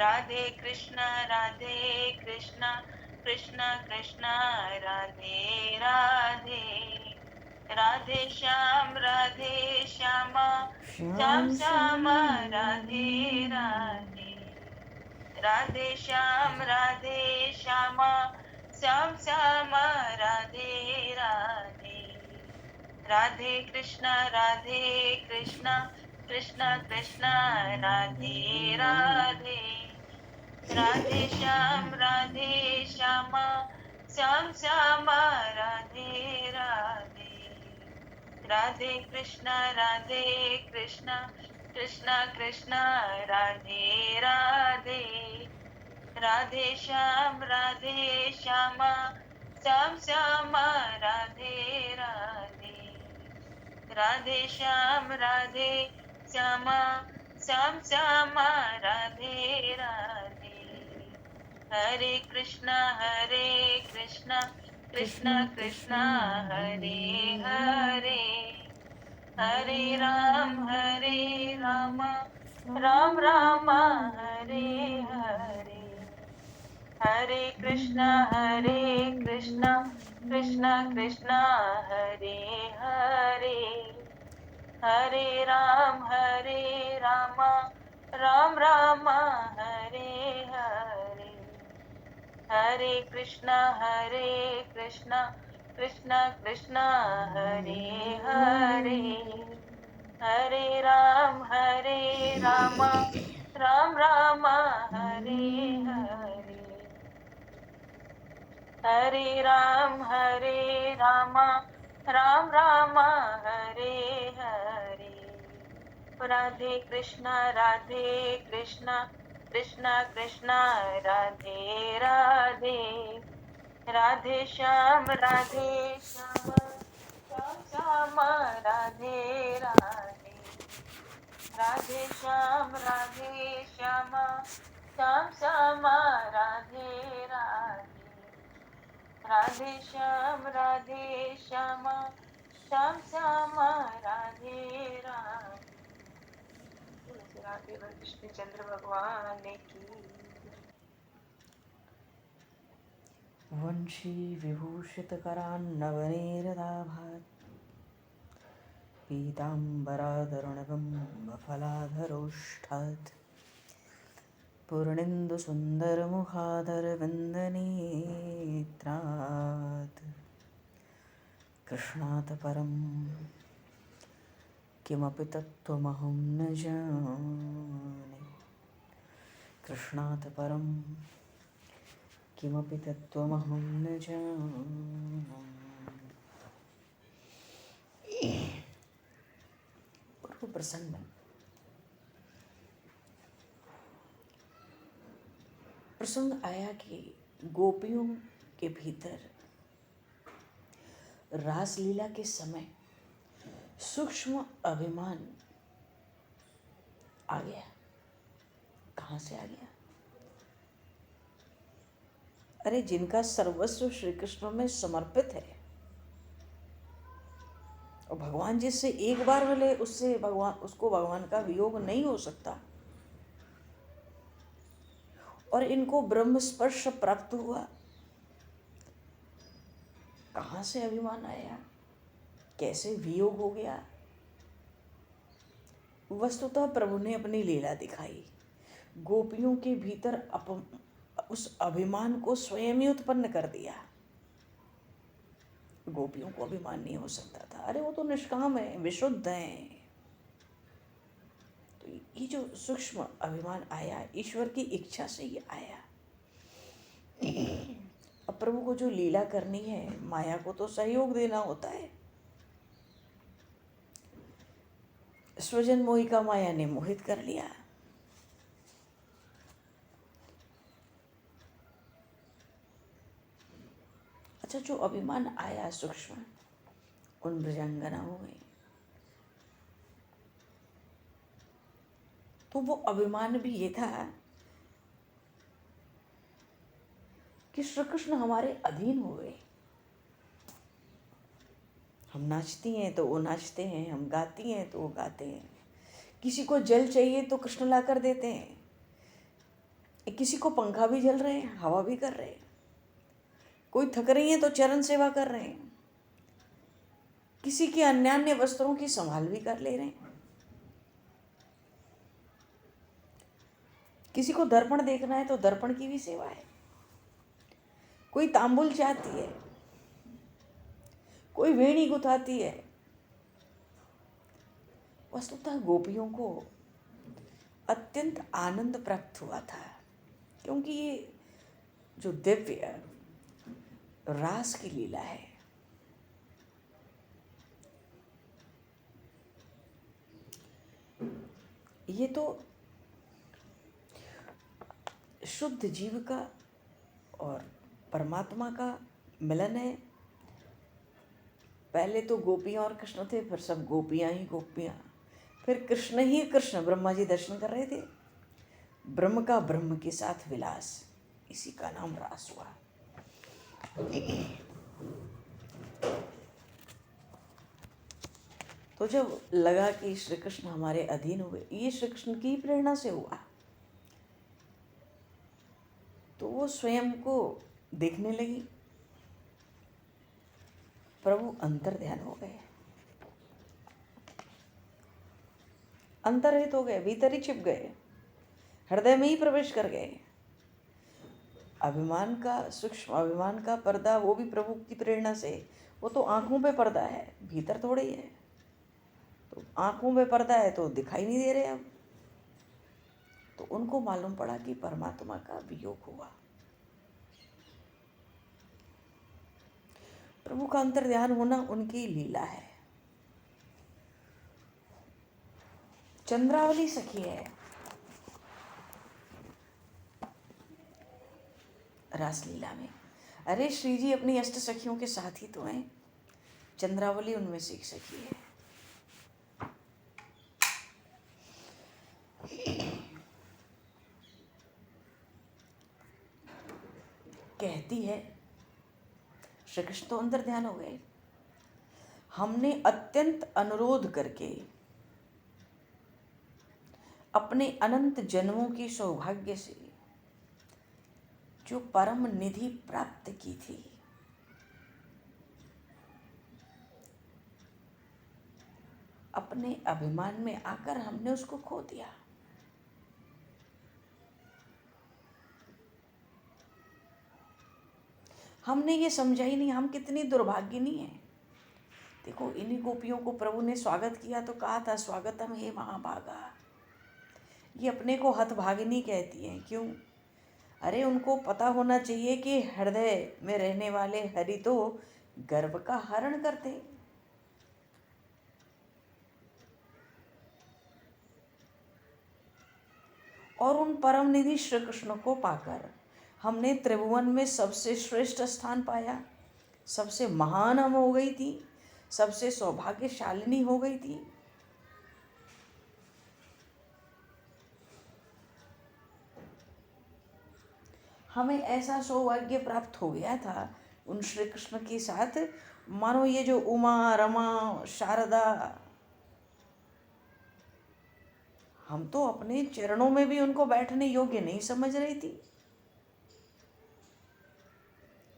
राधे कृष्ण कृष्ण कृष्ण राधे राधे, राधे श्याम श्याम श्याम श्याम राधे राधे, राधे श्याम श्याम श्याम राधे राधे, राधे कृष्ण कृष्ण कृष्ण राधे राधे, राधे श्याम श्याम श्याम राधे राधे, राधे कृष्ण कृष्ण कृष्ण राधे राधे, राधे श्याम श्याम श्याम राधे राधे, राधे श्याम श्याम श्याम श्याम राधे राधे, हरे कृष्ण कृष्ण कृष्ण कृष्ण कृष्ण हरे हरे हरे, हरे हरे राम राम राम राम राम हरे हरे, हरे कृष्ण कृष्ण कृष्ण हरे हरे, हरे राम राम राम हरे हरे, हरे कृष्ण कृष्ण कृष्ण हरे हरे, हरे राम राम राम हरे हरे, हरे राम राम राम हरे हरे, राधे कृष्ण कृष्ण कृष्ण राधे राधे, राधे श्याम श्याम श्याम राधे राधे, राधे श्याम श्याम श्याम राधे राधे, राधे श्याम श्याम श्याम राधे राधे, तुलसी राधे कृष्ण चंद्र भगवान की। वंशी विभूषितकरान्नवनीरदाभात् पीताम्बरादरुणबिम्बफलाधरोष्ठात् पूर्णेन्दुसुन्दरमुखादरविन्दनेत्रात् कृष्णात् परं किमपि तत्त्वमहं न जाने, कृष्णात् परं किमपि तत्त्वमहं न जाने। पूर्व प्रसंग में प्रसंग आया कि गोपियों के भीतर रासलीला के समय सूक्ष्म अभिमान आ गया। कहाँ से आ गया? अरे जिनका सर्वस्व श्री कृष्ण में समर्पित है और भगवान जिससे एक बार मिले उससे भगवान का वियोग नहीं हो सकता, और इनको ब्रह्म स्पर्श प्राप्त हुआ, कहाँ से अभिमान आया, कैसे वियोग हो गया? वस्तुतः प्रभु ने अपनी लीला दिखाई, गोपियों के भीतर उस अभिमान को स्वयं ही उत्पन्न कर दिया। गोपियों को अभिमान नहीं हो सकता था, अरे वो तो निष्काम है, विशुद्ध हैं। तो ये जो सूक्ष्म अभिमान आया ईश्वर की इच्छा से ही आया। अब प्रभु को जो लीला करनी है, माया को तो सहयोग देना होता है। स्वजन मोही का माया ने मोहित कर लिया। अच्छा, जो अभिमान आया सूक्ष्म उन ब्रजांगनाओं में, तो वो अभिमान भी ये था कि श्री कृष्ण हमारे अधीन हो गए। हम नाचती हैं तो वो नाचते हैं, हम गाती हैं तो वो गाते हैं। किसी को जल चाहिए तो कृष्ण ला कर देते हैं, किसी को पंखा भी झल रहे हैं, हवा भी कर रहे हैं, कोई थक रही है तो चरण सेवा कर रहे हैं, किसी के अन्य वस्त्रों की संभाल भी कर ले रहे हैं, किसी को दर्पण देखना है तो दर्पण की भी सेवा है, कोई तांबुल चाहती है, कोई वेणी गुथाती है। वस्तुतः गोपियों को अत्यंत आनंद प्राप्त हुआ था, क्योंकि ये जो दिव्य रास की लीला है, ये तो शुद्ध जीव का और परमात्मा का मिलन है। पहले तो गोपियाँ और कृष्ण थे, फिर सब गोपियाँ ही गोपियाँ, फिर कृष्ण ही कृष्ण। ब्रह्मा जी दर्शन कर रहे थे, ब्रह्म का ब्रह्म के साथ विलास, इसी का नाम रास हुआ। तो जब लगा कि श्री कृष्ण हमारे अधीन हुए, ये श्री कृष्ण की प्रेरणा से हुआ, तो वो स्वयं को देखने लगी। प्रभु अंतर्ध्यान हो गए, अंतर्हित हो गए, भीतर ही छिप गए, हृदय में ही प्रवेश कर गए। अभिमान का, सूक्ष्म अभिमान का पर्दा, वो भी प्रभु की प्रेरणा से, वो तो आंखों पे पर्दा है, भीतर थोड़े ही है। तो आंखों पे पर्दा है तो दिखाई नहीं दे रहे अब। तो उनको मालूम पड़ा कि परमात्मा का वियोग हुआ। प्रभु का अंतर्ध्यान होना उनकी लीला है। चंद्रावली सखी है रासलीला में। अरे श्री जी अपनी अष्ट सखियों के साथ ही तो हैं, चंद्रावली उनमें से एक सखी है। कहती है, श्री कृष्ण तो अंदर ध्यान हो गए, हमने अत्यंत अनुरोध करके अपने अनंत जन्मों की सौभाग्य से जो परम निधि प्राप्त की थी, अपने अभिमान में आकर हमने उसको खो दिया। हमने ये समझा ही नहीं हम कितनी दुर्भाग्यनी हैं। देखो, इन्हीं गोपियों को प्रभु ने स्वागत किया तो कहा था, स्वागतम हे महाभागा। ये अपने को हतभागिनी कहती हैं, क्यों? अरे उनको पता होना चाहिए कि हृदय में रहने वाले हरि तो गर्व का हरण करते। और उन परम निधि श्री कृष्ण को पाकर हमने त्रिभुवन में सबसे श्रेष्ठ स्थान पाया, सबसे महान हम हो गई थी, सबसे सौभाग्यशालिनी हो गई थी। हमें ऐसा सौभाग्य प्राप्त हो गया था उन श्री कृष्ण के साथ, मानो ये जो उमा, रमा, शारदा, हम तो अपने चरणों में भी उनको बैठने योग्य नहीं समझ रही थी।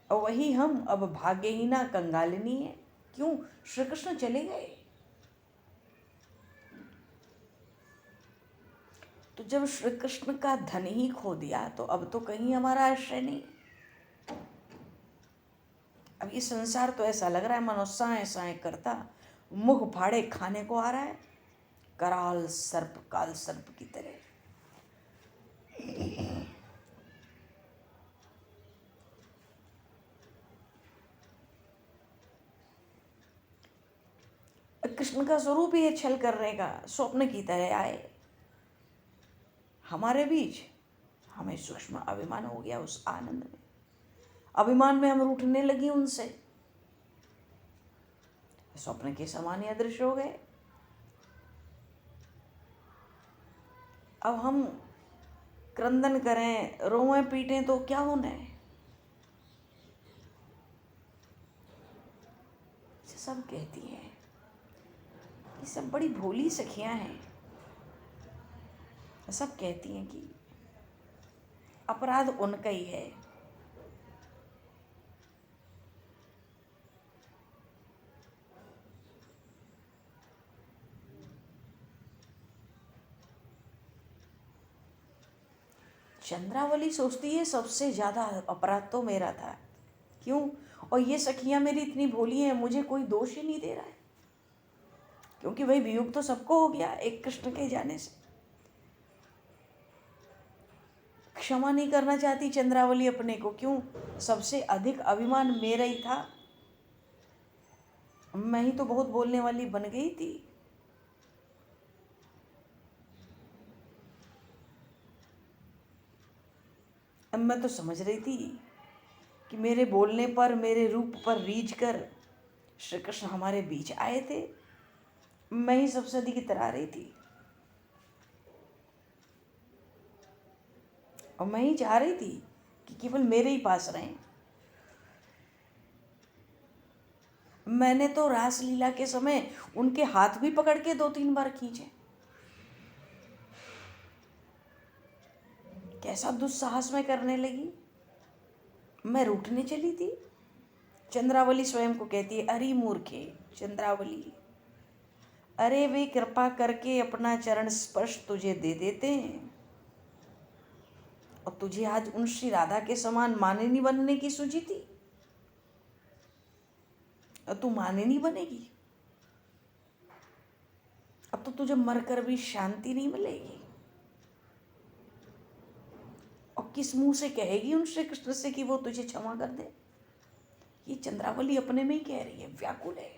और वही हम अब भाग्यहीना कंगालिनी है। क्यों? श्री कृष्ण चले गए। तो जब श्री कृष्ण का धन ही खो दिया तो अब तो कहीं हमारा आश्रय नहीं। अब ये संसार तो ऐसा लग रहा है मानो साए साए करता मुख फाड़े खाने को आ रहा है, कराल सर्प, काल सर्प की तरह। कृष्ण का स्वरूप ही है छल करने का, स्वप्न की तरह आए हमारे बीच। हमें सूक्ष्म अभिमान हो गया उस आनंद में, अभिमान में हम रूठने लगी उनसे, स्वप्न के समान ही अदृश्य हो गए। अब हम क्रंदन करें, रोएं पीटें तो क्या होना है? सब कहती हैं, ये सब बड़ी भोली सखियां हैं। सब कहती हैं कि अपराध उनका ही है। चंद्रावली सोचती है सबसे ज़्यादा अपराध तो मेरा था। क्यों? और ये सखियाँ मेरी इतनी भोली हैं, मुझे कोई दोष ही नहीं दे रहा है, क्योंकि भाई वियोग तो सबको हो गया एक कृष्ण के जाने से। क्षमा नहीं करना चाहती चंद्रावली अपने को। क्यों? सबसे अधिक अभिमान मेरा ही था, मैं ही तो बहुत बोलने वाली बन गई थी। अब मैं तो समझ रही थी कि मेरे बोलने पर, मेरे रूप पर रीझ कर श्री कृष्ण हमारे बीच आए थे। मैं ही सबसे अधिक इतरा रही थी और मैं ही चाह रही थी कि केवल मेरे ही पास रहें। मैंने तो रासलीला के समय उनके हाथ भी पकड़ के 2-3 बार खींचे। कैसा दुस्साहस मैं करने लगी, मैं रूठने चली थी। चंद्रावली स्वयं को कहती है, अरे मूर्खे चंद्रावली, अरे वे कृपा करके अपना चरण स्पर्श तुझे दे देते हैं और तुझे आज उन श्री राधा के समान मानिनी बनने की सूझी थी, और तू मानिनी बनेगी। अब तो तुझे मरकर भी शांति नहीं मिलेगी। और किस मुंह से कहेगी उन श्री कृष्ण से कि वो तुझे क्षमा कर दे? ये चंद्रावली अपने में ही कह रही है, व्याकुल है।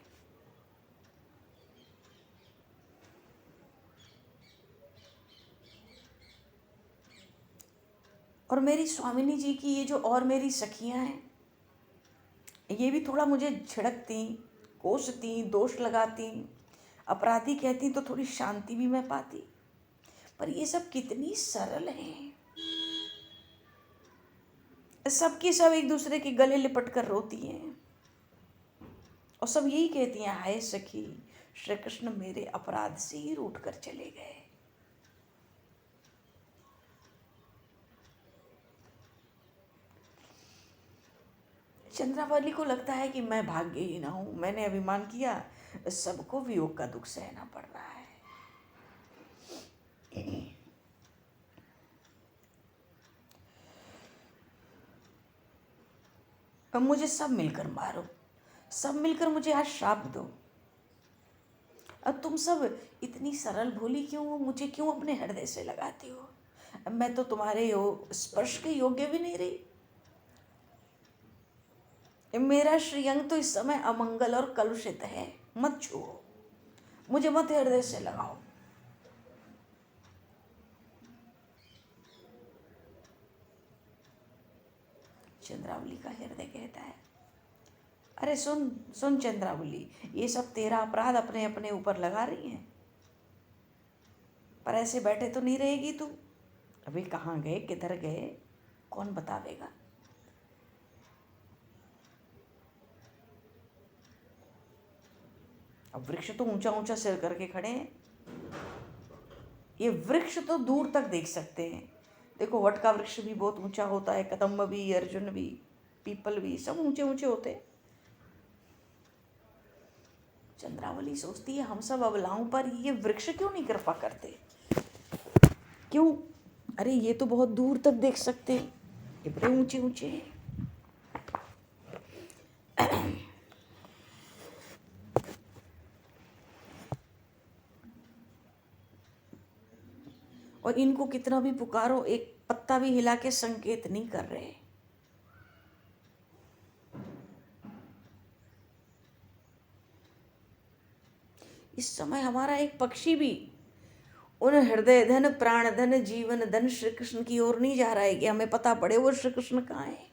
और मेरी स्वामिनी जी की ये जो और मेरी सखियां हैं, ये भी थोड़ा मुझे झिड़कती, कोसती, दोष लगाती, अपराधी कहती तो थोड़ी शांति भी मैं पाती। पर ये सब कितनी सरल हैं, सबकी सब एक दूसरे के गले लिपट कर रोती हैं और सब यही कहती हैं, हाय सखी, श्री कृष्ण मेरे अपराध से ही रूठ कर चले गए। चंद्रावली को लगता है कि मैं भाग्यहीन हूं, मैंने अभिमान किया, सबको वियोग का दुख सहना पड़ रहा है। अब मुझे सब मिलकर मारो, सब मिलकर मुझे आज श्राप दो। अब तुम सब इतनी सरल भोली क्यों हो? मुझे क्यों अपने हृदय से लगाती हो? अब मैं तो तुम्हारे स्पर्श के योग्य भी नहीं रही। मेरा श्रीअंग तो इस समय अमंगल और कलुषित है, मत छुओ, मुझे मत हृदय से लगाओ। चंद्रावली का हृदय कहता है, अरे सुन सुन चंद्रावली, ये सब तेरा अपराध अपने अपने ऊपर लगा रही हैं, पर ऐसे बैठे तो नहीं रहेगी तू। अभी कहाँ गए, किधर गए, कौन बतावेगा? अब वृक्ष तो ऊंचा ऊंचा सिर करके खड़े हैं, ये वृक्ष तो दूर तक देख सकते हैं। देखो वट का वृक्ष भी बहुत ऊंचा होता है, कदम्ब भी, अर्जुन भी, पीपल भी, सब ऊंचे ऊंचे होते हैं। चंद्रावली सोचती है, हम सब अबलाओं पर ये वृक्ष क्यों नहीं कृपा करते? क्यों? अरे ये तो बहुत दूर तक देख सकते हैं, ये बड़े ऊंचे ऊंचे हैं। और इनको कितना भी पुकारो, एक पत्ता भी हिला के संकेत नहीं कर रहे। इस समय हमारा एक पक्षी भी उन हृदय धन, प्राण धन, जीवन धन श्री कृष्ण की ओर नहीं जा रहा है कि हमें पता पड़े वो श्री कृष्ण कहाँ है।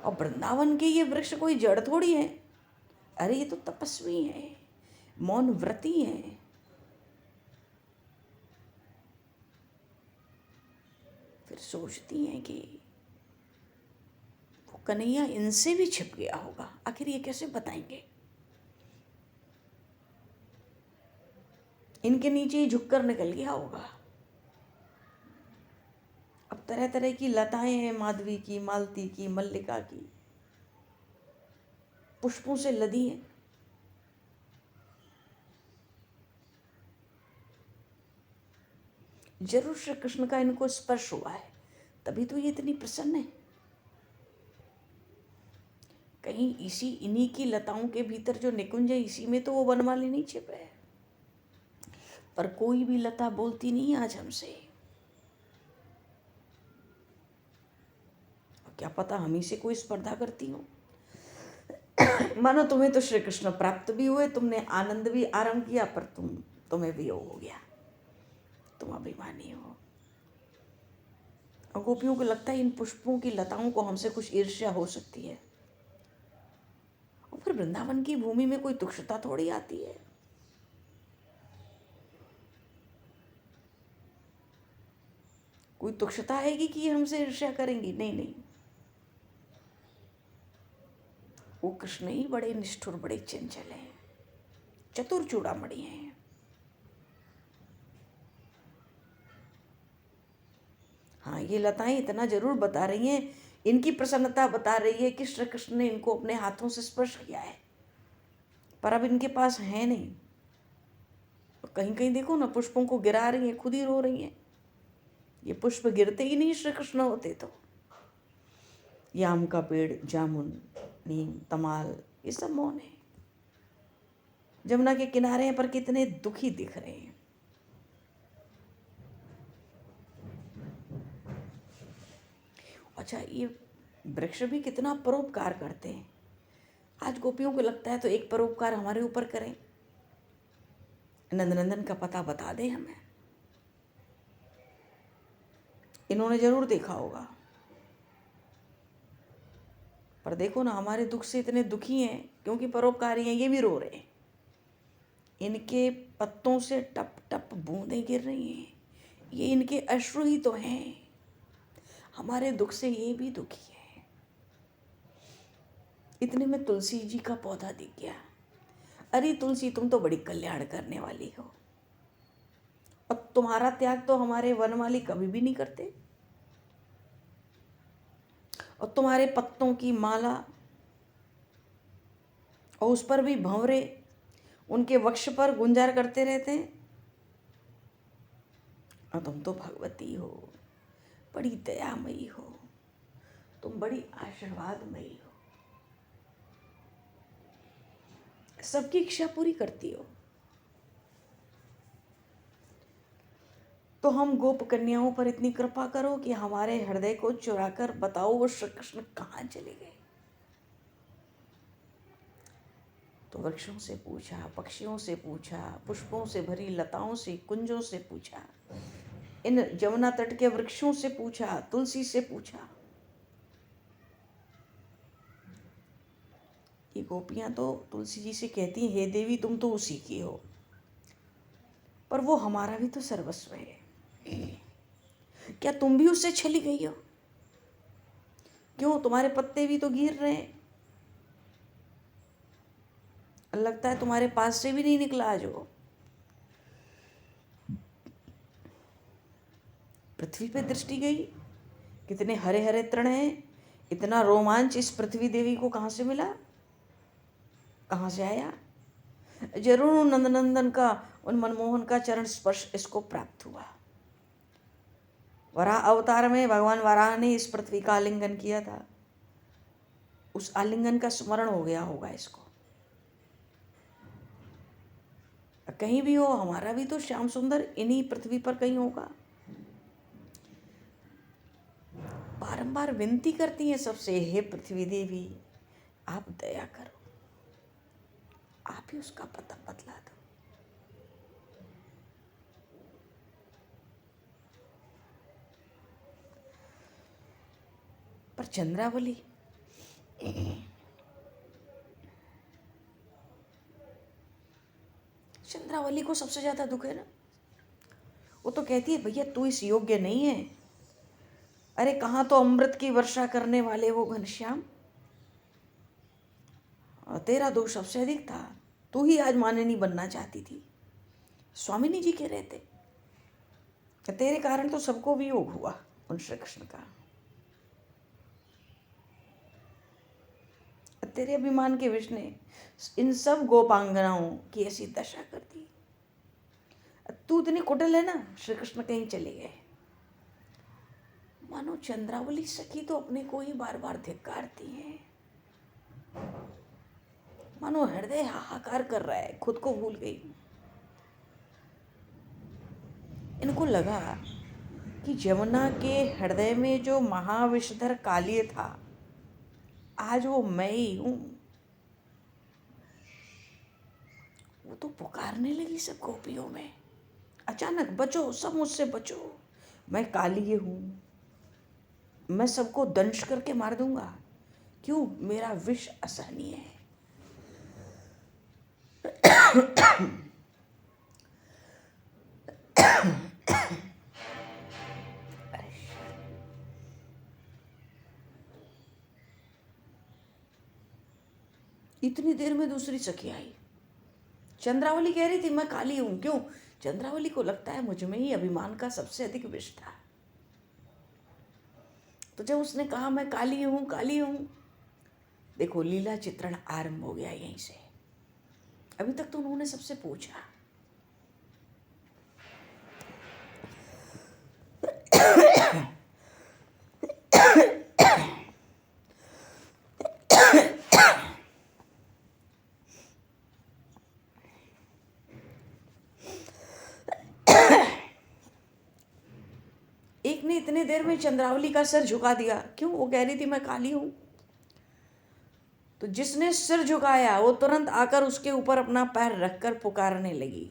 और वृंदावन के ये वृक्ष कोई जड़ थोड़ी है, अरे ये तो तपस्वी है, मौन व्रती है। फिर सोचती हैं कि वो कन्हैया इनसे भी छिप गया होगा, आखिर ये कैसे बताएंगे? इनके नीचे ही झुककर निकल गया होगा। अब तरह तरह की लताएं हैं, माधवी की, मालती की, मल्लिका की, पुष्पों से लदी हैं। जरूर श्री कृष्ण का इनको स्पर्श हुआ है, तभी तो ये इतनी प्रसन्न है। कहीं इन्हीं की लताओं के भीतर जो निकुंज है, इसी में तो वो वनमाली नहीं छिपे है। पर कोई भी लता बोलती नहीं आज हमसे। क्या पता हम ही से कोई स्पर्धा करती हो। मानो तुम्हें तो श्री कृष्ण प्राप्त भी हुए, तुमने आनंद भी आरंभ किया, पर तुम्हें वियोग हो गया, तुम अभिमानी हो। और गोपियों को लगता है इन पुष्पों की लताओं को हमसे कुछ ईर्ष्या हो सकती है। और फिर वृंदावन की भूमि में कोई तुच्छता थोड़ी आती है। कोई तुच्छता आएगी कि ये हमसे ईर्ष्या करेंगी? नहीं नहीं, वो कृष्ण ही बड़े निष्ठुर, बड़े चंचल हैं, चतुर चूड़ामणि हैं। हाँ, ये लताएं इतना जरूर बता रही हैं, इनकी प्रसन्नता बता रही है कि श्री कृष्ण ने इनको अपने हाथों से स्पर्श किया है, पर अब इनके पास है नहीं। कहीं कहीं देखो ना, पुष्पों को गिरा रही हैं, खुद ही रो रही हैं। ये पुष्प गिरते ही नहीं श्री कृष्ण होते तो। ये आम का पेड़, जामुन, नीम, तमाल, ये सब मौन है। जमुना के किनारे हैं, पर कितने दुखी दिख रहे हैं। अच्छा, ये वृक्ष भी कितना परोपकार करते हैं। आज गोपियों को लगता है तो एक परोपकार हमारे ऊपर करें, नंदनंदन का पता बता दें हमें। इन्होंने जरूर देखा होगा, पर देखो ना, हमारे दुख से इतने दुखी हैं क्योंकि परोपकारी हैं, ये भी रो रहे हैं। इनके पत्तों से टप टप बूंदें गिर रही हैं, ये इनके अश्रु ही तो हैं। हमारे दुख से ये भी दुखी है। इतने में तुलसी जी का पौधा दिख गया। अरे तुलसी, तुम तो बड़ी कल्याण करने वाली हो, और तुम्हारा त्याग तो हमारे वनमाली कभी भी नहीं करते। और तुम्हारे पत्तों की माला, और उस पर भी भंवरे उनके वक्ष पर गुंजार करते रहते हैं। और तुम तो भगवती हो, बड़ी दयामयी हो, तुम बड़ी आशीर्वादमयी हो, सबकी इच्छा पूरी करती हो। तो हम गोप कन्याओं पर इतनी कृपा करो कि हमारे हृदय को चुराकर बताओ वो श्री कृष्ण कहाँ चले गए। तो वृक्षों से पूछा, पक्षियों से पूछा, पुष्पों से भरी लताओं से, कुंजों से पूछा, इन जमुना तट के वृक्षों से पूछा, तुलसी से पूछा। ये गोपियां तो तुलसी जी से कहती हैं, हे देवी तुम तो उसी की हो, पर वो हमारा भी तो सर्वस्व है। क्या तुम भी उससे छली गई हो? क्यों, तुम्हारे पत्ते भी तो गिर रहे हैं, लगता है तुम्हारे पास से भी नहीं निकला आज वो। पृथ्वी पे दृष्टि गई, कितने हरे हरे तृण हैं, इतना रोमांच इस पृथ्वी देवी को कहाँ से मिला, कहाँ से आया? जरूर नंदनंदन का, उन मनमोहन का चरण स्पर्श इसको प्राप्त हुआ। वराह अवतार में भगवान वराह ने इस पृथ्वी का आलिंगन किया था, उस आलिंगन का स्मरण हो गया होगा इसको। कहीं भी हो, हमारा भी तो श्याम सुंदर इन्हीं पृथ्वी पर कहीं होगा। बारंबार विनती करती हैं सबसे, हे पृथ्वी देवी आप दया करो, आप ही उसका पता बतला दो। पर चंद्रावली, चंद्रावली को सबसे ज्यादा दुख है ना। वो तो कहती है भैया तू इस योग्य नहीं है। अरे कहाँ तो अमृत की वर्षा करने वाले वो घनश्याम, और तेरा दोष सबसे अधिक था। तू ही आज माननी बनना चाहती थी। स्वामिनी जी कह रहे थे तेरे कारण तो सबको वियोग हुआ, उन श्री कृष्ण का। तेरे अभिमान के विष ने इन सब गोपांगनाओं की ऐसी दशा कर दी। तू इतनी कुटिल है ना, श्री कृष्ण कहीं चले गए। मानो चंद्रावली सखी तो अपने को ही बार बार धिक्कारती है, मानो हृदय हाहाकार कर रहा है, खुद को भूल गई। इनको लगा कि यमुना के हृदय में जो महाविषधर कालिय था, आज वो मैं ही हूं। वो तो पुकारने लगी सब गोपियों में, अचानक बचो, सब मुझसे बचो, मैं कालिय हूं, मैं सबको दंश करके मार दूंगा। क्यों? मेरा विष असहनीय है। इतनी देर में दूसरी सखी आई। चंद्रावली कह रही थी मैं काली हूं। क्यों? चंद्रावली को लगता है मुझ में ही अभिमान का सबसे अधिक विष था। तो जब उसने कहा मैं काली हूं, काली हूं, देखो लीला चित्रण आरंभ हो गया यहीं से। अभी तक तो उन्होंने सबसे पूछा, एक ने इतने देर में चंद्रावली का सिर झुका दिया। क्यों? वो कह रही थी मैं काली हूं। तो जिसने सिर झुकाया वो तुरंत आकर उसके ऊपर अपना पैर रखकर पुकारने लगी,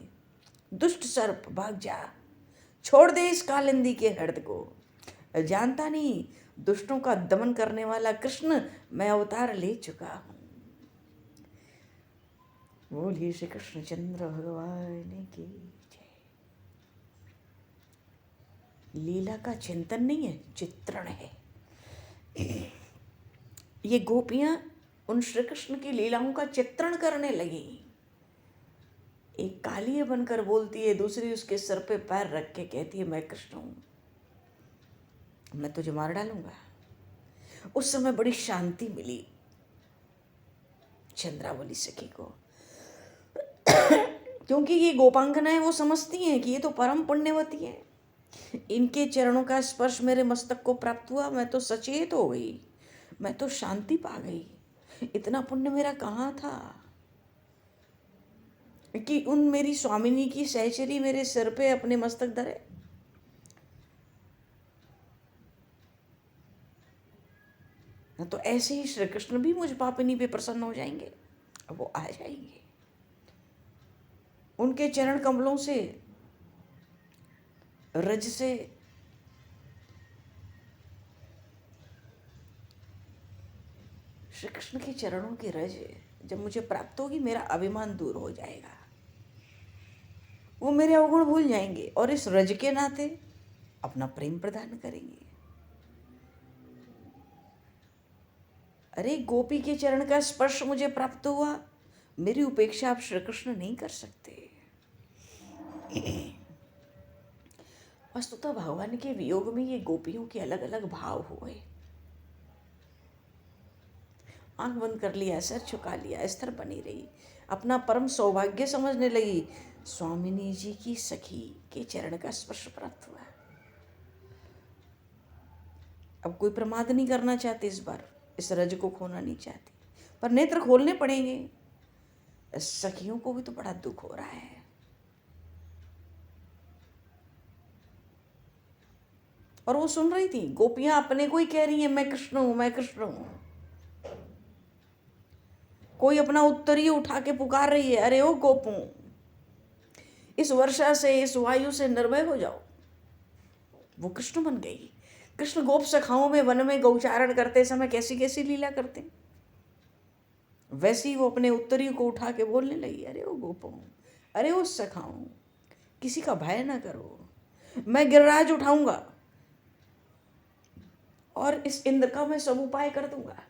दुष्ट सर्प भाग जा, छोड़ दे इस कालिंदी के हृदय को। जानता नहीं दुष्टों का दमन करने वाला कृष्ण मैं अवतार ले चुका हूं। बोलिए श्री कृष्णचंद्र भगवान की जय। लीला का चिंतन नहीं है, चित्रण है। ये गोपियां उन श्री कृष्ण की लीलाओं का चित्रण करने लगी। एक कालिय बनकर बोलती है, दूसरी उसके सर पे पैर रख के कहती है मैं कृष्ण हूं, मैं तुझे मार डालूंगा। उस समय बड़ी शांति मिली चंद्रावली सखी को, क्योंकि ये गोपांगनाएं वो समझती हैं कि ये तो परम पुण्यवती हैं, इनके चरणों का स्पर्श मेरे मस्तक को प्राप्त हुआ, मैं तो सचेत हो गई, मैं तो शांति पा गई। इतना पुण्य मेरा कहाँ था कि उन मेरी स्वामिनी की सहचरी मेरे सिर पे अपने मस्तक धरे। तो ऐसे ही श्री कृष्ण भी मुझ पापिनी पे प्रसन्न हो जाएंगे, अब वो आ जाएंगे। उनके चरण कमलों से, रज से श्री कृष्ण के चरणों की रज जब मुझे प्राप्त होगी, मेरा अभिमान दूर हो जाएगा, वो मेरे अवगुण भूल जाएंगे और इस रज के नाते अपना प्रेम प्रदान करेंगे। अरे गोपी के चरण का स्पर्श मुझे प्राप्त हुआ, मेरी उपेक्षा आप श्री कृष्ण नहीं कर सकते। वस्तुतः भगवान के वियोग में ये गोपियों के अलग अलग भाव हुए। आंख बंद कर लिया, सर झुका लिया, स्थिर बनी रही, अपना परम सौभाग्य समझने लगी। स्वामिनी जी की सखी के चरण का स्पर्श प्राप्त हुआ। अब कोई प्रमाद नहीं करना चाहती, इस बार इस रज को खोना नहीं चाहती, पर नेत्र खोलने पड़ेंगे। सखियों को भी तो बड़ा दुख हो रहा है। और वो सुन रही थी, गोपियां अपने को ही कह रही हैं मैं कृष्ण हूं, मैं कृष्ण हूं। कोई अपना उत्तरीय उठा के पुकार रही है, अरे ओ गोपू, इस वर्षा से, इस वायु से निर्भय हो जाओ। वो कृष्ण बन गई। कृष्ण गोप सखाओं में वन में गौचारण करते समय कैसी कैसी लीला करते, वैसी वो अपने उत्तरीय को उठा के बोलने लगी, अरे ओ गोपों, अरे ओ सखाओं, किसी का भय ना करो, मैं गिरिराज उठाऊंगा और इस इंद्र का मैं सब उपाय कर दूंगा।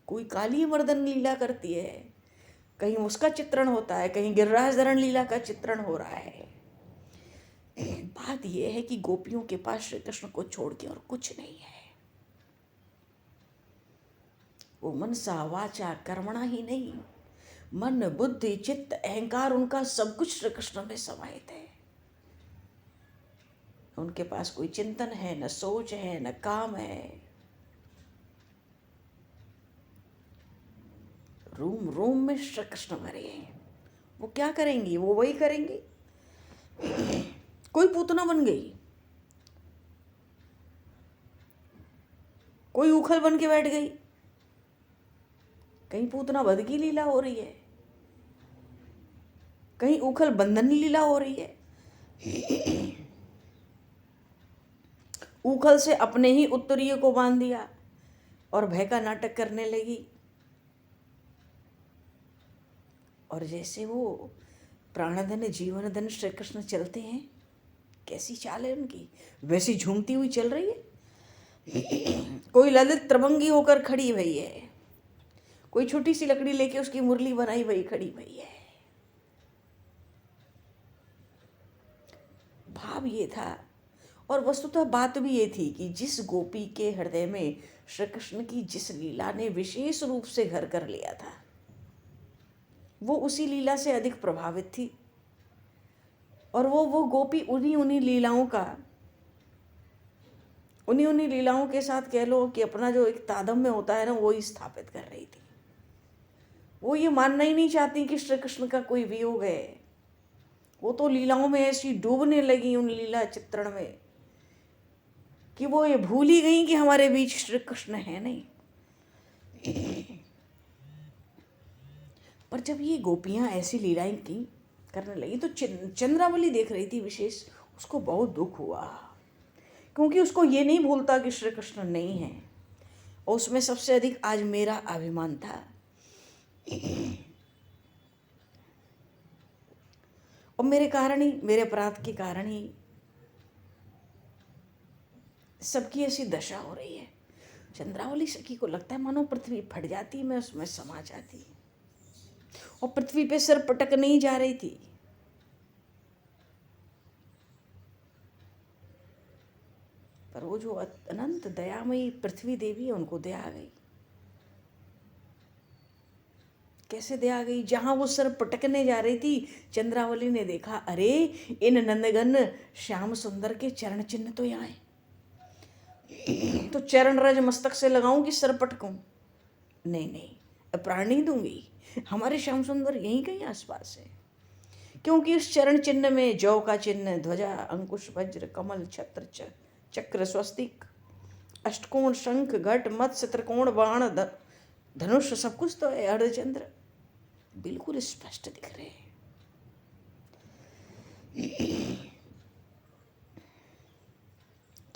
कोई काली मर्दन लीला करती है, कहीं उसका चित्रण होता है, कहीं गिरिराज धरण लीला का चित्रण हो रहा है। बात यह है कि गोपियों के पास श्री कृष्ण को छोड़ के और कुछ नहीं है। वो मनसा वाचा कर्मणा ही नहीं, मन बुद्धि चित्त अहंकार उनका सब कुछ श्री कृष्ण में समाहित है। उनके पास कोई चिंतन है, न सोच है, न काम है। रूम रूम में श्री कृष्ण भरे हैं। वो क्या करेंगी? वो वही करेंगी। कोई पूतना बन गई, कोई उखल बन के बैठ गई, कहीं पूतना वध की लीला हो रही है, कहीं उखल बंधन लीला हो रही है। उखल से अपने ही उत्तरीय को बांध दिया और भय का नाटक करने लगी। और जैसे वो प्राणधन जीवन धन श्री कृष्ण चलते हैं, कैसी चाल है उनकी, वैसी झूमती हुई चल रही है। कोई ललित त्रभंगी होकर खड़ी हुई है, कोई छोटी सी लकड़ी लेके उसकी मुरली बनाई हुई खड़ी हुई है। भाव ये था, और वस्तुतः बात भी ये थी कि जिस गोपी के हृदय में श्री कृष्ण की जिस लीला ने विशेष रूप से घर कर लिया था, वो उसी लीला से अधिक प्रभावित थी। और वो गोपी उन्हीं लीलाओं के साथ कह लो कि अपना जो एक तादम्य होता है ना, वो ही स्थापित कर रही थी। वो ये मानना ही नहीं चाहती कि श्री कृष्ण का कोई वियोग है। वो तो लीलाओं में ऐसी डूबने लगी, उन लीला चित्रण में, कि वो ये भूल ही गई कि हमारे बीच श्री कृष्ण है नहीं। पर जब ये गोपियां ऐसी लीलाएं की करने लगी तो चंद्रावली देख रही थी विशेष, उसको बहुत दुख हुआ, क्योंकि उसको ये नहीं भूलता कि श्री कृष्ण नहीं है। और उसमें सबसे अधिक आज मेरा अभिमान था। और मेरे कारण ही, मेरे अपराध के कारण ही सबकी ऐसी दशा हो रही है। चंद्रावली सखी को लगता है मानो पृथ्वी फट जाती, मैं उसमें समा जाती, और पृथ्वी पे सिर पटक नहीं जा रही थी। पर वो जो अनंत दयामयी पृथ्वी देवी है, उनको दया आ गई। कैसे दया आ गई? जहां वो सिर पटकने जा रही थी, चंद्रावली ने देखा, अरे इन नंदगन श्याम सुंदर के चरण चिन्ह तो यहाँ है, तो चरण रज मस्तक से लगाऊं कि सिर पटकूं? नहीं, प्राण नहीं दूंगी। हमारे श्याम सुंदर यहीं कहीं आसपास है, क्योंकि उस चरण चिन्ह में जौ का चिन्ह, ध्वजा, अंकुश, वज्र, कमल, छत्र, चक्र, स्वस्तिक, अष्टकोण, शंख, घट, मत्स्य, त्रिकोण, बाण, धनुष, सब कुछ तो है। अर्धचंद्र बिल्कुल स्पष्ट दिख रहे हैं।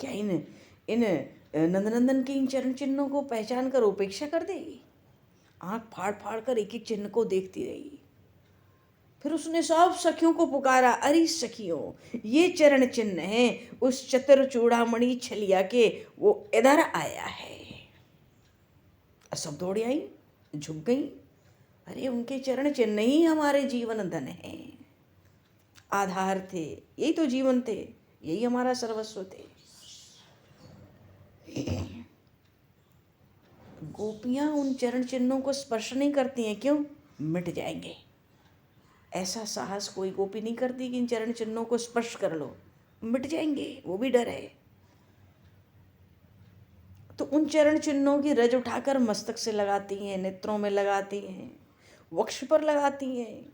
क्या इन नंदनंदन के इन चरण चिन्हों को पहचान कर उपेक्षा कर देगी? आंख फाड़ फाड़ कर एक एक चिन्ह को देखती रही। फिर उसने सब सखियों को पुकारा, अरे सखियों, ये चरण चिन्ह है उस चतुर चूड़ामणि छलिया के, वो इधर आया है। सब दौड़ आई, झुक गई। अरे उनके चरण चिन्ह ही हमारे जीवन धन है, आधार थे, यही तो जीवन थे, यही हमारा सर्वस्व थे। गोपियां उन चरण चिन्हों को स्पर्श नहीं करती हैं, क्यों? मिट जाएंगे। ऐसा साहस कोई गोपी नहीं करती कि इन चरण चिन्हों को स्पर्श कर लो, मिट जाएंगे, वो भी डर है। तो उन चरण चिन्हों की रज उठाकर मस्तक से लगाती हैं, नेत्रों में लगाती हैं, वक्ष पर लगाती हैं।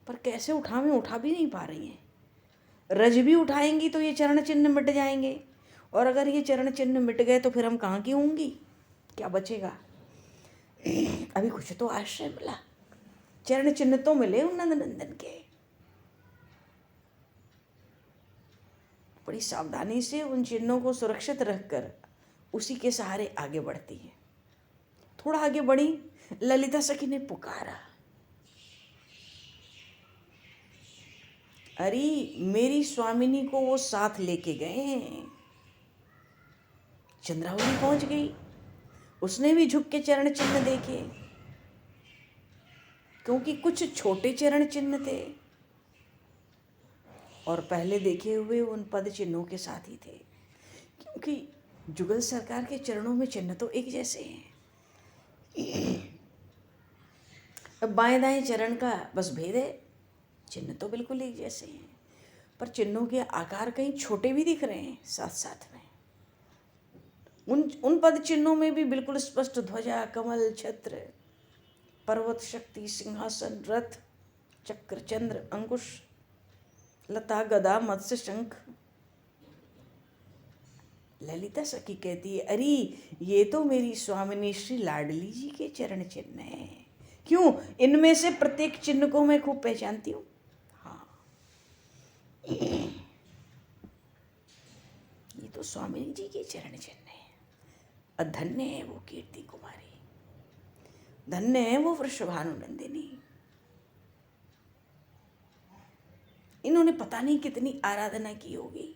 पर कैसे उठा भी नहीं पा रही हैं। रज भी उठाएंगी तो ये चरण चिन्ह मिट जाएंगे, और अगर ये चरण चिन्ह मिट गए तो फिर हम कहाँ की होंगी? क्या बचेगा? अभी कुछ तो आश्रय मिला, चरण चिन्ह तो मिले उन नंदनंदन के। बड़ी सावधानी से उन चिन्हों को सुरक्षित रखकर उसी के सहारे आगे बढ़ती है। थोड़ा आगे बढ़ी, ललिता सखी ने पुकारा, अरे मेरी स्वामिनी को वो साथ लेके गए हैं। चंद्रावली पहुंच गई, उसने भी झुक के चरण चिन्ह देखे, क्योंकि कुछ छोटे चरण चिन्ह थे और पहले देखे हुए उन पद चिन्हों के साथ ही थे, क्योंकि जुगल सरकार के चरणों में चिन्ह तो एक जैसे हैं। अब बाएं दाएं चरण का बस भेद है, चिन्ह तो बिल्कुल एक जैसे हैं, पर चिन्हों के आकार कहीं छोटे भी दिख रहे हैं साथ साथ में। उन पद चिन्हों में भी बिल्कुल स्पष्ट ध्वजा, कमल, छत्र, पर्वत, शक्ति, सिंहासन, रथ, चक्र, चंद्र, अंकुश, लता, गदा, मत्स्य, शंख। ललिता सखी कहती है, अरे ये तो मेरी स्वामिनी श्री लाडली जी के चरण चिन्ह हैं। क्यों? इनमें से प्रत्येक चिन्ह को मैं खूब पहचानती हूँ। हाँ, ये तो स्वामिनी जी के चरण चिन्ह हैं। धन्य है वो कीर्ति कुमारी, धन्य है वो वृषभानुनंदिनी। इन्होंने पता नहीं कितनी आराधना की होगी,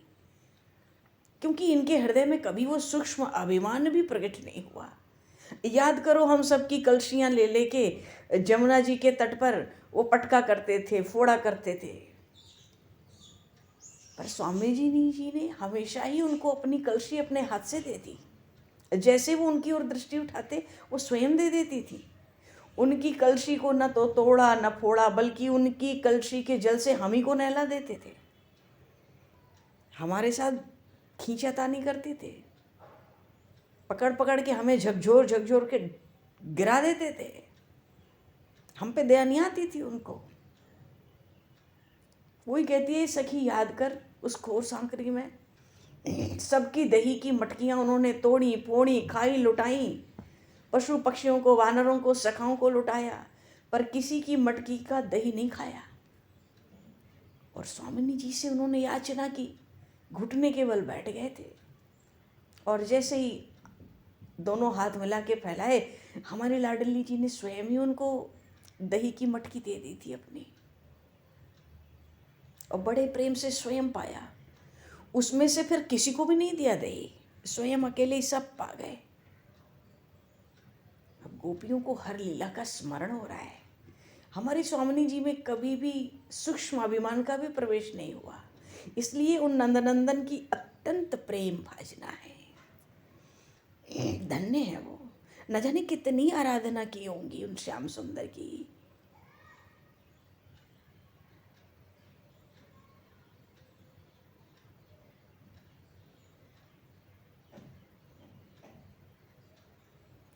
क्योंकि इनके हृदय में कभी वो सूक्ष्म अभिमान भी प्रकट नहीं हुआ। याद करो, हम सबकी कलशियां ले लेके जमुना जी के तट पर वो पटका करते थे, फोड़ा करते थे, पर स्वामी जी ने हमेशा ही उनको अपनी कलशी अपने हाथ से दे दी। जैसे वो उनकी ओर दृष्टि उठाते वो स्वयं दे देती थी। उनकी कलशी को न तो तोड़ा न फोड़ा, बल्कि उनकी कलशी के जल से हम ही को नहला देते थे, हमारे साथ खींचातानी करते थे, पकड़ पकड़ के हमें झकझोर झकझोर के गिरा देते थे। हम पे दया नहीं आती थी उनको। वही कहती है, सखी याद कर उस घोर सांकरी में सबकी दही की मटकियां उन्होंने तोड़ी, फोड़ी, खाई, लुटाई, पशु पक्षियों को, वानरों को, सखाओं को लुटाया, पर किसी की मटकी का दही नहीं खाया। और स्वामिनी जी से उन्होंने याचना की, घुटने के बल बैठ गए थे, और जैसे ही दोनों हाथ मिला के फैलाए, हमारे लाडली जी ने स्वयं ही उनको दही की मटकी दे दी थी अपनी, और बड़े प्रेम से स्वयं पाया। उसमें से फिर किसी को भी नहीं दिया दही, स्वयं अकेले ही सब पा गए। अब गोपियों को हर लीला का स्मरण हो रहा है। हमारी स्वामिनी जी में कभी भी सूक्ष्म अभिमान का भी प्रवेश नहीं हुआ, इसलिए उन नंदनंदन की अत्यंत प्रेम भाजना है। धन्य है वो, न जाने कितनी आराधना की होंगी उन श्याम सुंदर की।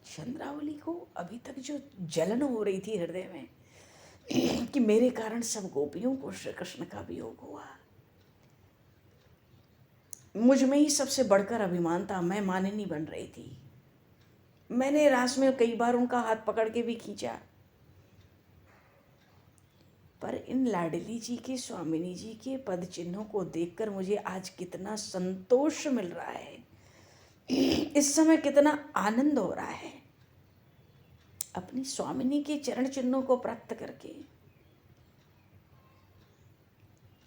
चंद्रावली को अभी तक जो जलन हो रही थी हृदय में कि मेरे कारण सब गोपियों को श्री कृष्ण का वियोग हुआ, मुझ में ही सबसे बढ़कर अभिमान था, मैं मानिनी बन रही थी। मैंने रास में कई बार उनका हाथ पकड़ के भी खींचा, पर इन लाडली जी के, स्वामिनी जी के पद चिन्हों को देखकर मुझे आज कितना संतोष मिल रहा है, इस समय कितना आनंद हो रहा है अपनी स्वामिनी के चरण चिन्हों को प्राप्त करके।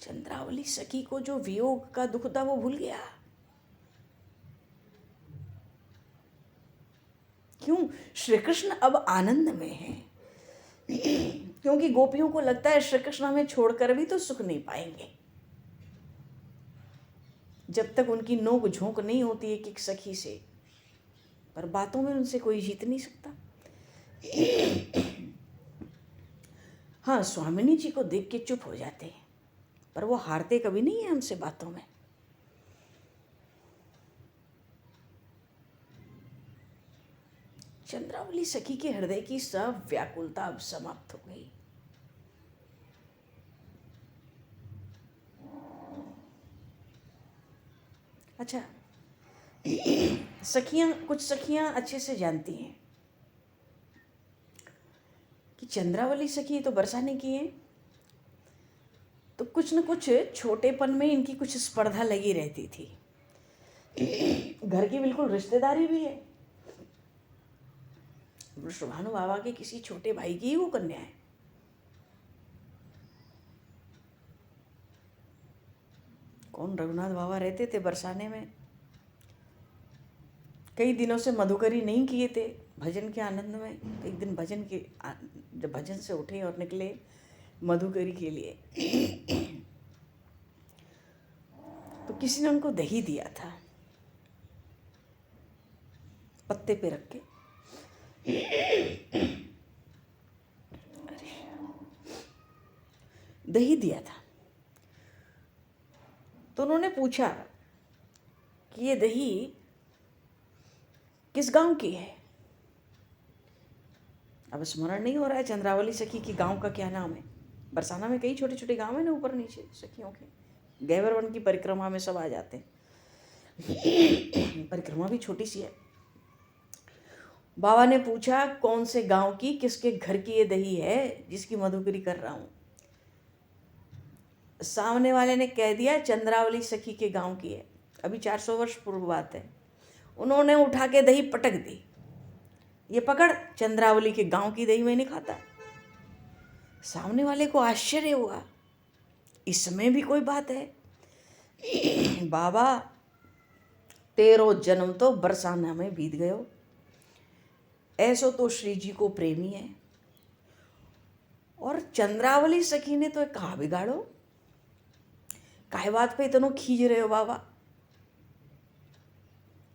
चंद्रावली सखी को जो वियोग का दुख था वो भूल गया। क्यों? श्री कृष्ण अब आनंद में है, क्योंकि गोपियों को लगता है श्री कृष्ण हमें छोड़कर भी तो सुख नहीं पाएंगे। जब तक उनकी नोक झोंक नहीं होती एक एक सखी से, पर बातों में उनसे कोई जीत नहीं सकता। हाँ, स्वामिनी जी को देख के चुप हो जाते हैं, पर वो हारते कभी नहीं है उनसे बातों में। चंद्रावली सखी के हृदय की सब व्याकुलता अब समाप्त हो गई। अच्छा, कुछ सखियां अच्छे से जानती हैं कि चंद्रावली सखी तो बरसाने की है, तो कुछ न कुछ छोटेपन में इनकी कुछ स्पर्धा लगी रहती थी। घर की बिल्कुल रिश्तेदारी भी है, वृषभानु बाबा के किसी छोटे भाई की ही वो कन्या है। कौन, रघुनाथ बाबा रहते थे बरसाने में, कई दिनों से मधुकरी नहीं किए थे भजन के आनंद में। तो एक दिन जब भजन से उठे और निकले मधुकरी के लिए, तो किसी ने उनको दही दिया था पत्ते पे रख के। दही दिया था। तो उन्होंने पूछा कि ये दही किस गांव की है। अब स्मरण नहीं हो रहा है चंद्रावली सखी की गांव का क्या नाम है। बरसाना में कई छोटे छोटे गांव है ना, ऊपर नीचे सखियों के। गैवर वन की परिक्रमा में सब आ जाते हैं। परिक्रमा भी छोटी सी है। बाबा ने पूछा कौन से गांव की, किसके घर की ये दही है जिसकी मधुकरी कर रहा हूं। सामने वाले ने कह दिया चंद्रावली सखी के गांव की है। अभी 400 वर्ष पूर्व बात है। उन्होंने उठा के दही पटक दी, ये पकड़, चंद्रावली के गांव की दही मैं नहीं खाता। सामने वाले को आश्चर्य हुआ, इसमें भी कोई बात है। बाबा 13 जन्म तो बरसाना में बीत गयो, ऐसो तो श्री जी को प्रेमी है, और चंद्रावली सखी ने तो कहा बिगाड़ो, काहे बात पे इतना खींच रहे हो बाबा।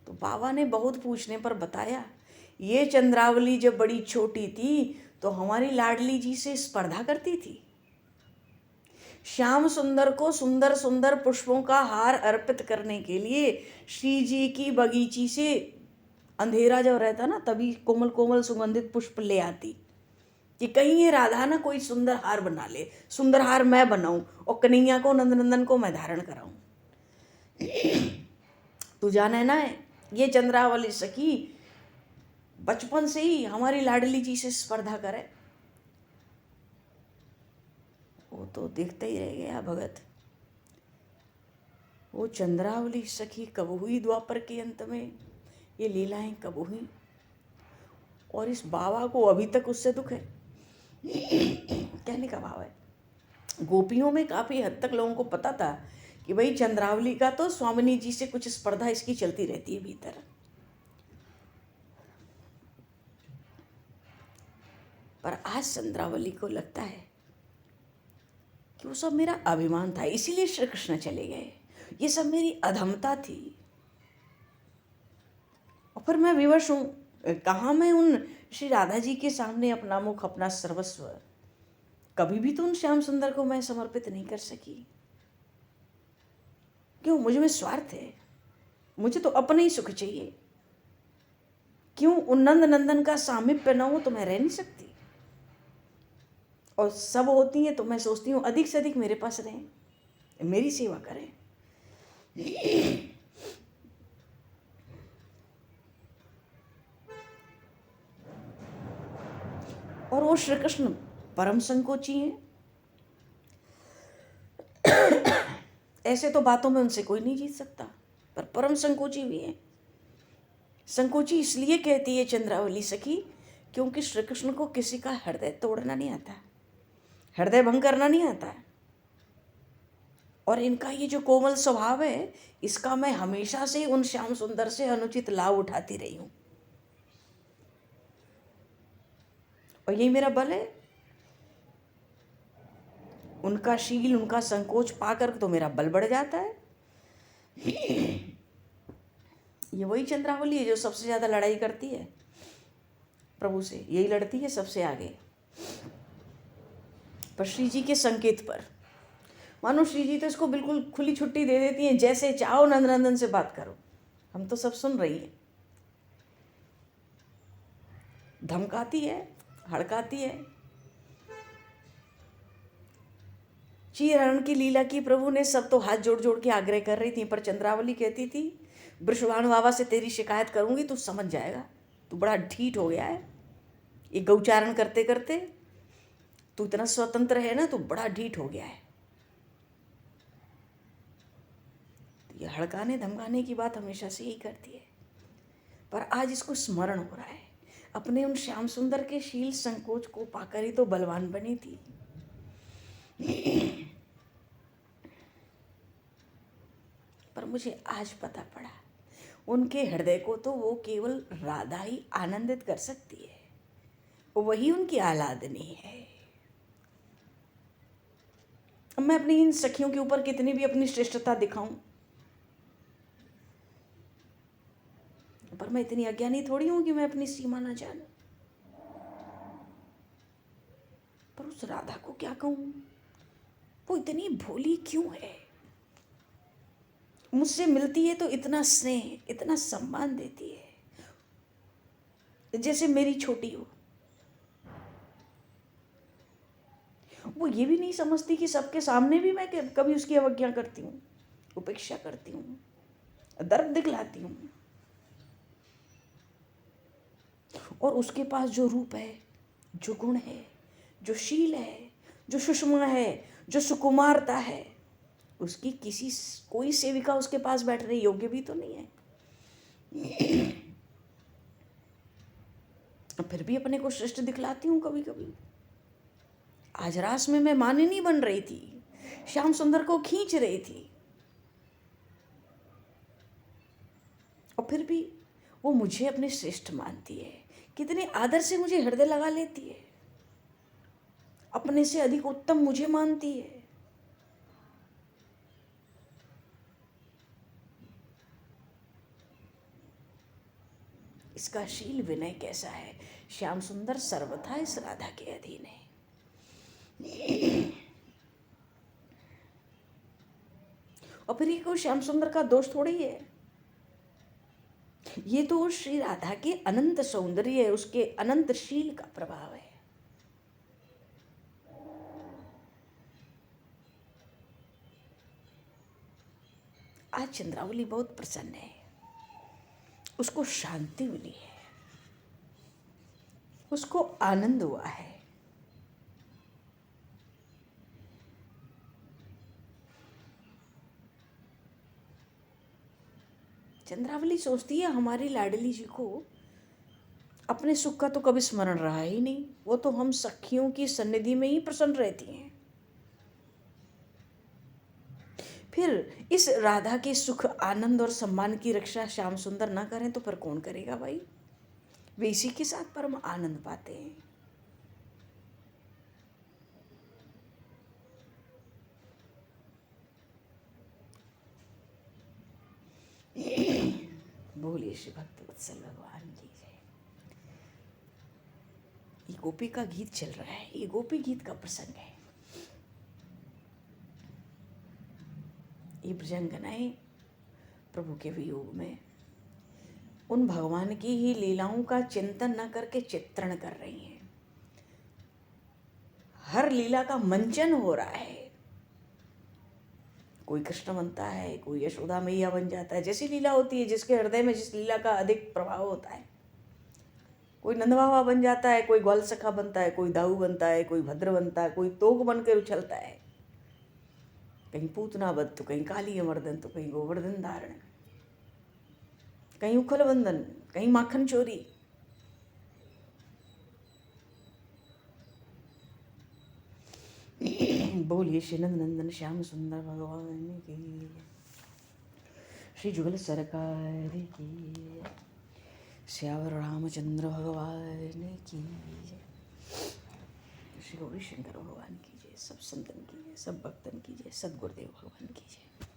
तो बाबा ने बहुत पूछने पर बताया, ये चंद्रावली जब बड़ी छोटी थी तो हमारी लाडली जी से स्पर्धा करती थी। श्याम सुंदर को सुंदर सुंदर पुष्पों का हार अर्पित करने के लिए श्री जी की बगीची से अंधेरा जब रहता ना, तभी कोमल कोमल सुगंधित पुष्प ले आती कि कहीं ये राधा ना कोई सुंदर हार बना ले, सुंदर हार मैं बनाऊं और कन्हैया को नंदनंदन को मैं धारण कराऊं। तू जाने ना है, ये चंद्रावली सखी बचपन से ही हमारी लाडली जी से स्पर्धा करे। वो तो देखते ही रह गया भगत। वो चंद्रावली सखी कब हुई द्वापर के अंत में, ये लीलाएं कब हुई, और इस बाबा को अभी तक उससे दुख है। कहने का भाव है, गोपियों में काफी हद तक लोगों को पता था कि भाई चंद्रावली का तो स्वामिनी जी से कुछ स्पर्धा इसकी चलती रहती है भीतर। पर आज चंद्रावली को लगता है कि वो सब मेरा अभिमान था, इसीलिए श्री कृष्ण चले गए, ये सब मेरी अधमता थी। और फिर मैं विवश हूँ, कहाँ मैं उन श्री राधा जी के सामने अपना मुख, अपना सर्वस्व, कभी भी तो उन श्याम सुंदर को मैं समर्पित नहीं कर सकी। क्यों? मुझ में स्वार्थ है, मुझे तो अपने ही सुख चाहिए। क्यों? उन नंद नंदन का सामीप्य न हो तो मैं रह नहीं सकती, और सब होती हैं तो मैं सोचती हूँ अधिक से अधिक मेरे पास रहें, मेरी सेवा करें। और वो श्री कृष्ण परम संकोची हैं। ऐसे तो बातों में उनसे कोई नहीं जीत सकता, पर परम संकोची भी हैं। संकोची इसलिए कहती है चंद्रावली सखी क्योंकि श्री कृष्ण को किसी का हृदय तोड़ना नहीं आता, हृदय भंग करना नहीं आता है। और इनका ये जो कोमल स्वभाव है, इसका मैं हमेशा से उन श्याम सुंदर से अनुचित लाभ उठाती रही हूं, और यही मेरा बल है। उनका शील, उनका संकोच पाकर तो मेरा बल बढ़ जाता है। ये वही चंद्रावली है जो सबसे ज्यादा लड़ाई करती है प्रभु से, यही लड़ती है सबसे आगे। पर श्री जी के संकेत पर, मानो श्री जी तो इसको बिल्कुल खुली छुट्टी दे देती हैं, जैसे चाहो नंदनंदन से बात करो, हम तो सब सुन रही हैं। धमकाती है, हड़काती है। चीरहरण की लीला की प्रभु ने, सब तो हाथ जोड़ जोड़ के आग्रह कर रही थी, पर चंद्रावली कहती थी वृषभानु बाबा से तेरी शिकायत करूंगी, तू समझ जाएगा, तू बड़ा ढीठ हो गया है ये गौचारण करते करते, तू इतना स्वतंत्र है ना, तू बड़ा ढीठ हो गया है। ये हड़काने धमकाने की बात हमेशा से यही करती है, पर आज इसको स्मरण हो रहा है, अपने उन श्याम सुंदर के शील संकोच को पाकर ही तो बलवान बनी थी। पर मुझे आज पता पड़ा उनके हृदय को तो वो केवल राधा ही आनंदित कर सकती है, वही उनकी आह्लादनी है। मैं अपनी इन सखियों के ऊपर कितनी भी अपनी श्रेष्ठता दिखाऊं, पर मैं इतनी अज्ञानी थोड़ी हूं कि मैं अपनी सीमा ना जानूं। पर उस राधा को क्या कहूं, वो इतनी भोली क्यों है। मुझसे मिलती है तो इतना स्नेह, इतना सम्मान देती है, जैसे मेरी छोटी हो। वो ये भी नहीं समझती कि सबके सामने भी मैं कभी उसकी अवज्ञा करती हूँ, उपेक्षा करती हूँ, दर्द दिखलाती हूँ। और उसके पास जो रूप है, जो गुण है, जो शील है, जो सुषमा है, जो सुकुमारता है, उसकी कोई सेविका उसके पास बैठने योग्य भी तो नहीं है। फिर भी अपने को श्रेष्ठ दिखलाती हूँ कभी कभी। आज रास में मैं मानिनी बन रही थी, श्याम सुंदर को खींच रही थी, और फिर भी वो मुझे अपने श्रेष्ठ मानती है। कितने आदर से मुझे हृदय लगा लेती है, अपने से अधिक उत्तम मुझे मानती है। इसका शील विनय कैसा है। श्याम सुंदर सर्वथा इस राधा के अधीन है। और फिर ये कोई श्याम सुंदर का दोष थोड़ी है, ये तो श्री राधा के अनंत सौंदर्य है, उसके अनंत शील का प्रभाव है। आज चंद्रावली बहुत प्रसन्न है, उसको शांति मिली है, उसको आनंद हुआ है। चंद्रावली सोचती है हमारी लाडली जी को अपने सुख का तो कभी स्मरण रहा ही नहीं, वो तो हम सखियों की सन्निधि में ही प्रसन्न रहती हैं। फिर इस राधा के सुख, आनंद और सम्मान की रक्षा श्याम सुंदर ना करें तो फिर कौन करेगा भाई। वे इसी के साथ परम आनंद पाते हैं। बोलिए श्री भक्त वत्सल भगवान की जय। ये गोपी का गीत चल रहा है, ये गोपी गीत का प्रसंग है। ये भुजंगनाएं प्रभु के वियोग में उन भगवान की ही लीलाओं का चिंतन न करके चित्रण कर रही हैं। हर लीला का मंचन हो रहा है। कोई कृष्ण बनता है, कोई यशोदा मैया बन जाता है, जैसी लीला होती है, जिसके हृदय में जिस लीला का अधिक प्रभाव होता है। कोई नंद बाबा बन जाता है, कोई ग्वाल सखा बनता है, कोई दाऊ बनता है, कोई भद्र बनता है, कोई तोक बन कर उछलता है, कहीं पूतना बध तो कहीं काली अमर्दन तो कहीं गोवर्धन धारण, कहीं उखल बंधन, कहीं माखन चोरी। बोलिए श्री नंदन श्याम सुंदर भगवान की, श्री जुगल सरकार की, श्यावर रामचंद्र भगवान की, श्री गौरी शंकर भगवान की जय, सब संतन की जय, सब भक्तन की जय, सदगुरुदेव भगवान की जय।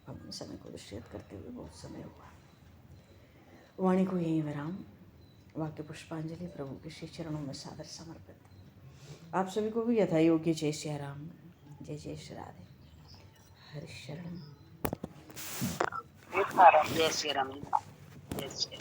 हम समय को विषयत करते हुए बहुत समय हुआ, वाणी को यहीं विराम। वाक्य पुष्पांजलि प्रभु के श्री चरणों में सादर समर्पित। आप सभी को भी यथा योग्य जय श्री राम, जय जय श्री राधे, हरि शरण। जय श्री राम, जय श्री